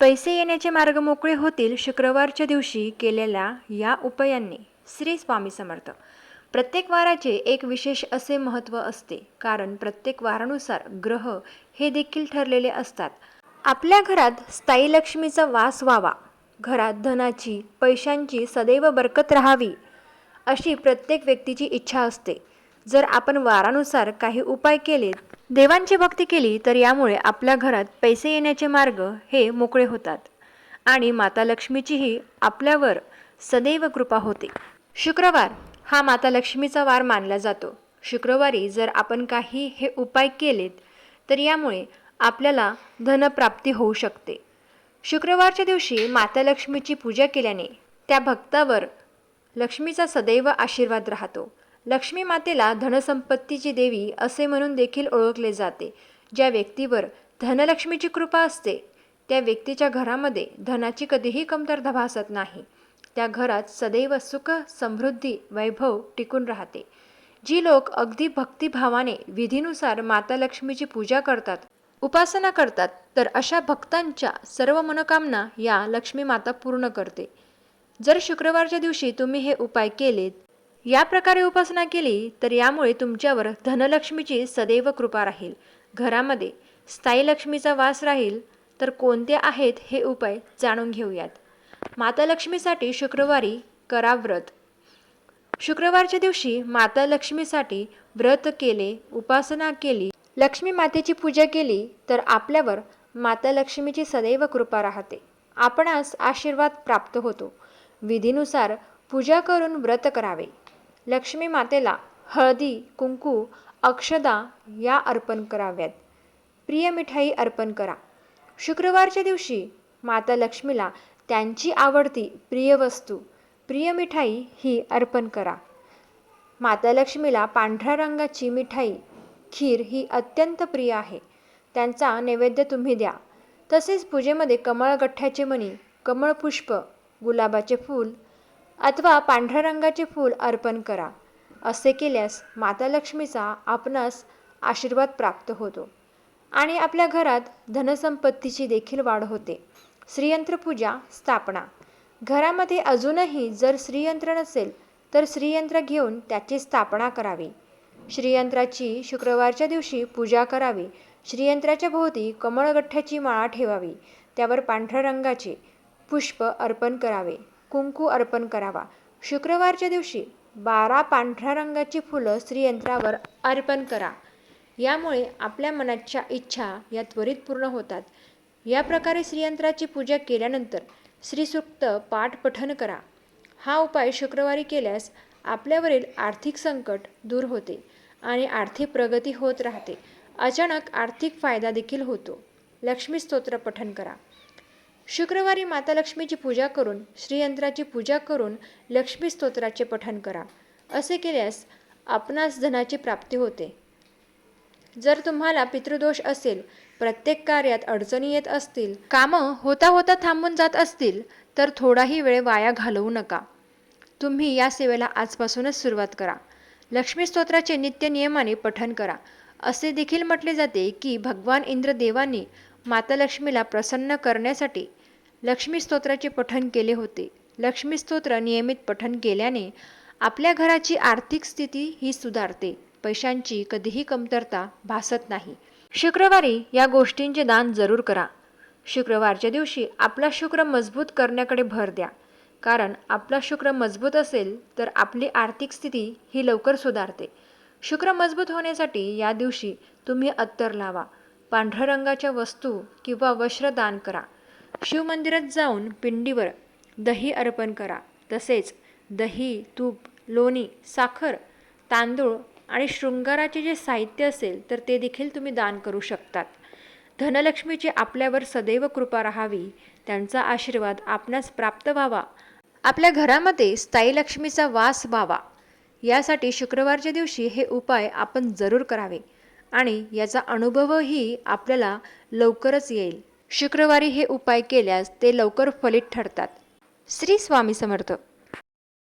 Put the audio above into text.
पैसे येण्याचे मार्ग मोकळे होतील शुक्रवारच्या दिवशी केलेल्या या उपायांनी. श्री स्वामी समर्थ. प्रत्येक वाराचे एक विशेष असे महत्त्व असते, कारण प्रत्येक वारानुसार ग्रह हे देखील ठरलेले असतात. आपल्या घरात स्थायी लक्ष्मीचा वास व्हावा, घरात धनाची पैशांची सदैव बरकत राहावी, अशी प्रत्येक व्यक्तीची इच्छा असते. जर आपण वारानुसार काही उपाय केले, देवांची भक्ती केली, तर यामुळे आपल्या घरात पैसे येण्याचे मार्ग हे मोकळे होतात आणि माता लक्ष्मीचीही आपल्यावर सदैव कृपा होते. शुक्रवार हा माता लक्ष्मीचा वार मानला जातो. शुक्रवारी जर आपण काही हे उपाय केलेत, तर यामुळे आपल्याला धनप्राप्ती होऊ शकते. शुक्रवारच्या दिवशी माता लक्ष्मीची पूजा केल्याने त्या भक्तावर लक्ष्मीचा सदैव आशीर्वाद राहतो. लक्ष्मी मातेला धनसंपत्तीची देवी असे म्हणून देखील ओळखले जाते. ज्या व्यक्तीवर धनलक्ष्मीची कृपा असते, त्या व्यक्तीच्या घरामध्ये धनाची कधीही कमतरता भासत नाही. त्या घरात सदैव सुख, समृद्धी, वैभव टिकून राहते. जी लोक अगदी भक्तिभावाने विधीनुसार माता लक्ष्मीची पूजा करतात, उपासना करतात, तर अशा भक्तांच्या सर्व मनोकामना या लक्ष्मी माता पूर्ण करते. जर शुक्रवारच्या दिवशी तुम्ही हे उपाय केलेत, या प्रकारे उपासना केली, तर यामुळे तुमच्यावर धनलक्ष्मीची सदैव कृपा राहील. घरामध्ये स्थायी लक्ष्मीचा वास राहील. तर कोणते आहेत हे उपाय जाणून घेऊयात. माता लक्ष्मीसाठी शुक्रवारी करा व्रत. शुक्रवारच्या दिवशी माता लक्ष्मीसाठी व्रत केले, उपासना केली, लक्ष्मी मातेची पूजा केली, तर आपल्यावर माता लक्ष्मीची सदैव कृपा राहते. आपणास आशीर्वाद प्राप्त होतो. विधीनुसार पूजा करून व्रत करावे. लक्ष्मी मातेला हळदी, कुंकू, अक्षदा या अर्पण कराव्यात. प्रिय मिठाई अर्पण करा. शुक्रवारच्या दिवशी माता लक्ष्मीला त्यांची आवडती प्रिय वस्तू, प्रिय मिठाई ही अर्पण करा. माता लक्ष्मीला पांढऱ्या रंगाची मिठाई, खीर ही अत्यंत प्रिय आहे. त्यांचा नैवेद्य तुम्ही द्या. तसेच पूजेमध्ये कमळगठ्ठ्याचे मणी, कमळपुष्प, गुलाबाचे फूल अथवा पांढऱ्या रंगाचे फूल अर्पण करा. असे केल्यास माता लक्ष्मीचा आपणास आशीर्वाद प्राप्त होतो आणि आपल्या घरात धनसंपत्तीची देखील वाढ होते. श्रीयंत्र पूजा स्थापना. घरामध्ये अजूनही जर श्रीयंत्र नसेल, तर श्रीयंत्र घेऊन त्याची स्थापना करावी. श्रीयंत्राची शुक्रवारच्या दिवशी पूजा करावी. श्रीयंत्राच्या भोवती कमळगठ्ठ्याची माळा ठेवावी. त्यावर पांढऱ्या रंगाचे पुष्प अर्पण करावे. कुंकू अर्पण करावा. शुक्रवारच्या दिवशी 12 पांढऱ्या रंगाची फुलं श्रीयंत्रावर अर्पण करा. यामुळे आपल्या मनाच्या इच्छा या त्वरित पूर्ण होतात. या प्रकारे श्रीयंत्राची पूजा केल्यानंतर श्रीसूक्त पाठ पठण करा. हा उपाय शुक्रवारी केल्यास आपल्यावरील आर्थिक संकट दूर होते आणि आर्थिक प्रगती होत राहते. अचानक आर्थिक फायदा देखील होतो. लक्ष्मी स्तोत्र पठण करा. शुक्रवारी माता लक्ष्मीची पूजा करून, श्रीयंत्राची पूजा करून लक्ष्मी स्तोत्राचे पठण करा. असे केल्यास आपणास धनाची प्राप्ती होते. जर तुम्हाला पितृदोष असेल, प्रत्येक कार्यात अडचणी येत असतील, कामं होता होता थांबून जात असतील, तर थोडाही वेळ वाया घालवू नका. तुम्ही या सेवेला आजपासूनच सुरुवात करा. लक्ष्मी स्तोत्राचे नित्य नियमाने पठण करा. असे देखील म्हटले जाते की भगवान इंद्रदेवांनी माता लक्ष्मीला प्रसन्न करण्यासाठी लक्ष्मी स्तोत्राचे पठण केले होते. लक्ष्मी स्तोत्र नियमित पठण केल्याने आपल्या घराची आर्थिक स्थिती ही सुधारते. पैशांची कधीही कमतरता भासत नाही. शुक्रवारी या गोष्टींचे दान जरूर करा. शुक्रवारच्या दिवशी आपला शुक्र मजबूत करण्याकडे भर द्या, कारण आपला शुक्र मजबूत असेल तर आपली आर्थिक स्थिती ही लवकर सुधारते. शुक्र मजबूत होण्यासाठी या दिवशी तुम्ही अत्तर लावा. पांढऱ्या रंगाच्या वस्तू किंवा वस्त्र दान करा. शिवमंदिरात जाऊन पिंडीवर दही अर्पण करा. तसेच दही, तूप, लोणी, साखर, तांदूळ आणि शृंगाराचे जे साहित्य असेल, तर ते देखील तुम्ही दान करू शकतात. धनलक्ष्मीची आपल्यावर सदैव कृपा राहावी, त्यांचा आशीर्वाद आपणास प्राप्त व्हावा, आपल्या घरामध्ये स्थायी लक्ष्मीचा वास व्हावा, यासाठी शुक्रवारच्या दिवशी हे उपाय आपण जरूर करावे आणि याचा अनुभवही आपल्याला लवकरच येईल. शुक्रवारी हे उपाय केल्यास ते लवकर फलित ठरतात. श्री स्वामी समर्थ.